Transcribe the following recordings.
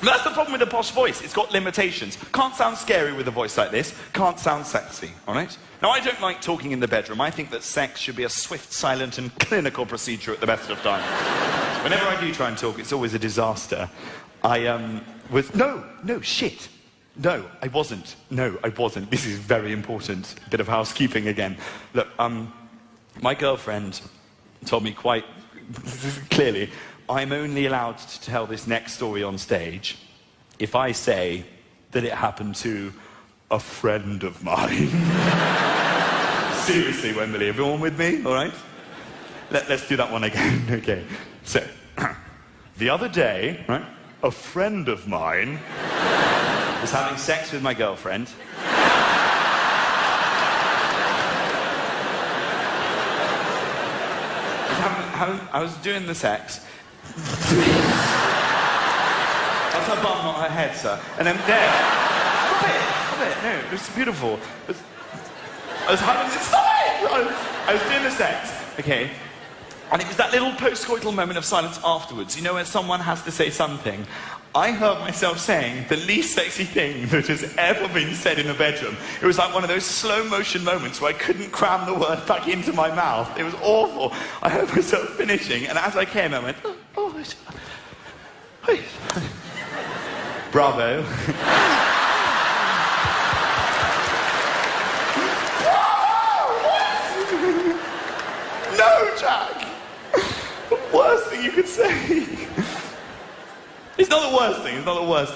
That's the problem with a posh voice. It's got limitations. Can't sound scary with a voice like this. Can't sound sexy, all right? Now, I don't like talking in the bedroom. I think that sex should be a swift, silent, and clinical procedure at the best of times. Whenever I do try and talk, it's always a disaster. I was... No, shit. No, I wasn't. No, I wasn't. This is very important. A bit of housekeeping again. Look, my girlfriend told me quite clearly, I'm only allowed to tell this next story on stage if I say that it happened to a friend of mine. Seriously, Wembley, everyone with me, all right? Let's do that one again, okay. So, the other day, right, a friend of mine was having sex with my girlfriend. I was doing the sex. That's her bum, not her head, sir. And then there. Stop it. No, it was beautiful. I was having... Stop it! I was doing the sex, okay? And it was that little post-coital moment of silence afterwards, you know, when someone has to say something. I heard myself saying the least sexy thing that has ever been said in a bedroom. It was like one of those slow-motion moments where I couldn't cram the word back into my mouth. It was awful. I heard myself finishing, and as I came, I went, bravo. No, Jack. The worst thing you could say. It's not the worst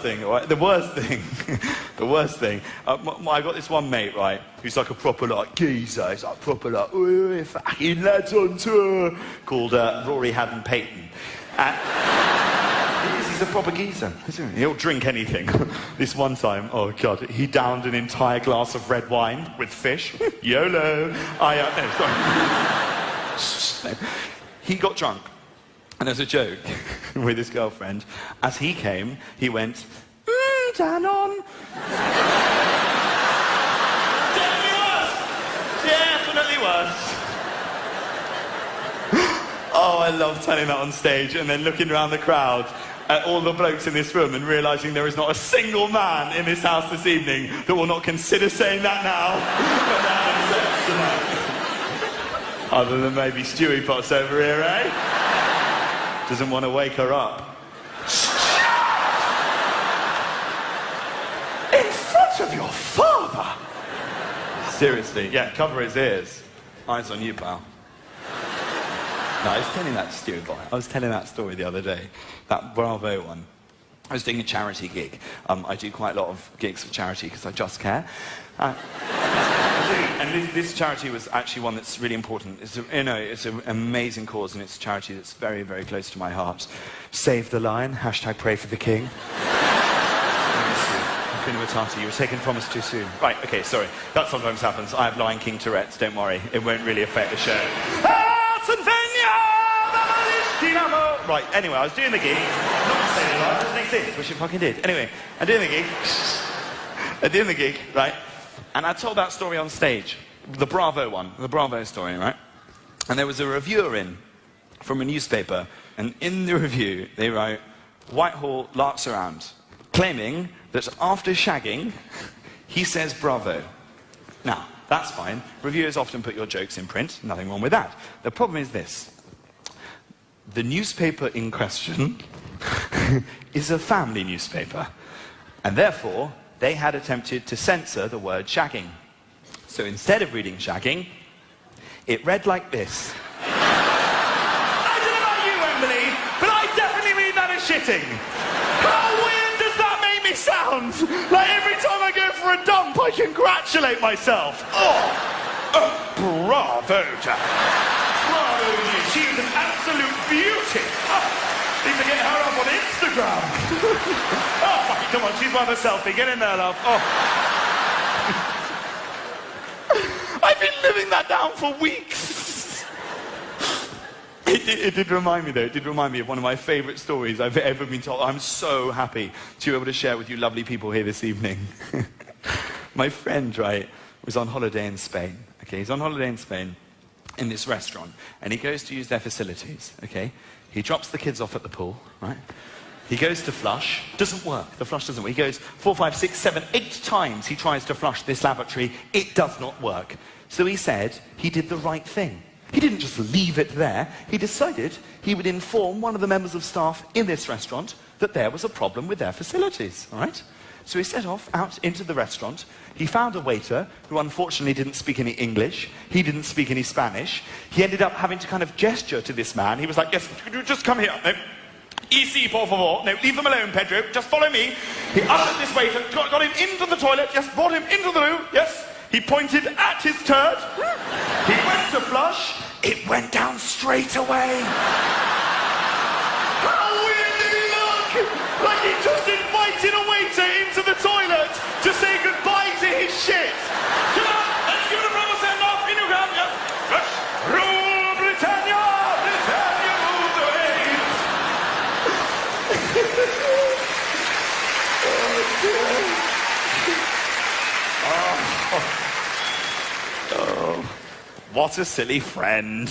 thing, all right? The worst thing, I got this one mate, right, who's like a proper, like, geezer. He's like proper, like, ooh, fucking lads on tour, called Rory Haddon Payton. And he's a proper geezer, isn't he? He'll drink anything. This one time, oh God, he downed an entire glass of red wine with fish. YOLO. No, sorry. He got drunk. And as a joke with his girlfriend, as he came, he went, Danone. Definitely worse. Oh, I love telling that on stage and then looking around the crowd at all the blokes in this room and realising there is not a single man in this house this evening that will not consider saying that now. Other than maybe Stewie Potts over here, eh? Doesn't want to wake her up. In front of your father? Seriously, yeah, cover his ears. Eyes on you, pal. No, I was telling that to Stewie boy. I was telling that story the other day. That Bravo one. I was doing a charity gig. I do quite a lot of gigs for charity because I just care. And this charity was actually one that's really important. It's an amazing cause, and it's a charity that's very, very close to my heart. Save the Lion, #pray for the King. You were taken from us too soon. Right, okay, sorry. That sometimes happens. I have Lion King Tourette's, don't worry. It won't really affect the show. Right, anyway, I was doing the gig. Not to say that, it doesn't exist, which it fucking did. Anyway, I'm doing the gig, right? And I told that story on stage, the Bravo one, the Bravo story, right? And there was a reviewer in from a newspaper, and in the review, they wrote, Whitehall larks around, claiming that after shagging, he says bravo. Now, that's fine. Reviewers often put your jokes in print, nothing wrong with that. The problem is this. The newspaper in question is a family newspaper, and therefore, they had attempted to censor the word shagging. So instead of reading shagging, it read like this. I don't know about you, Emily, but I definitely read that as shitting. How weird does that make me sound? Like every time I go for a dump, I congratulate myself. Bravo, Jack. Bravo, you. She was an absolute beauty. Need to get her up on Instagram. Oh, fuck it, come on, she's one of a selfie. Get in there, love. Oh. I've been living that down for weeks. It did remind me, though. It did remind me of one of my favourite stories I've ever been told. I'm so happy to be able to share with you lovely people here this evening. My friend, right, was on holiday in Spain. Okay, he's on holiday in Spain in this restaurant, and he goes to use their facilities, okay? He drops the kids off at the pool, right? He goes to flush, doesn't work. The flush doesn't work. He goes 4, 5, 6, 7, 8 times he tries to flush this lavatory. It does not work. So he said he did the right thing. He didn't just leave it there. He decided he would inform one of the members of staff in this restaurant that there was a problem with their facilities, all right? So he set off out into the restaurant. He found a waiter who unfortunately didn't speak any English. He didn't speak any Spanish. He ended up having to kind of gesture to this man. He was like, yes, could you just come here? No. Easy, por favor. No, leave them alone, Pedro. Just follow me. He ushered this waiter, got him into the toilet, just brought him into the loo, yes. He pointed at his turd. He went to flush. It went down straight away. How weird did he look? Like he just invited a waiter into the toilet to say goodbye to his shit. Come on, let's give it a proper send-off. In you come. Yep. Rule Britannia! Britannia rule the waves! Oh, what a silly friend.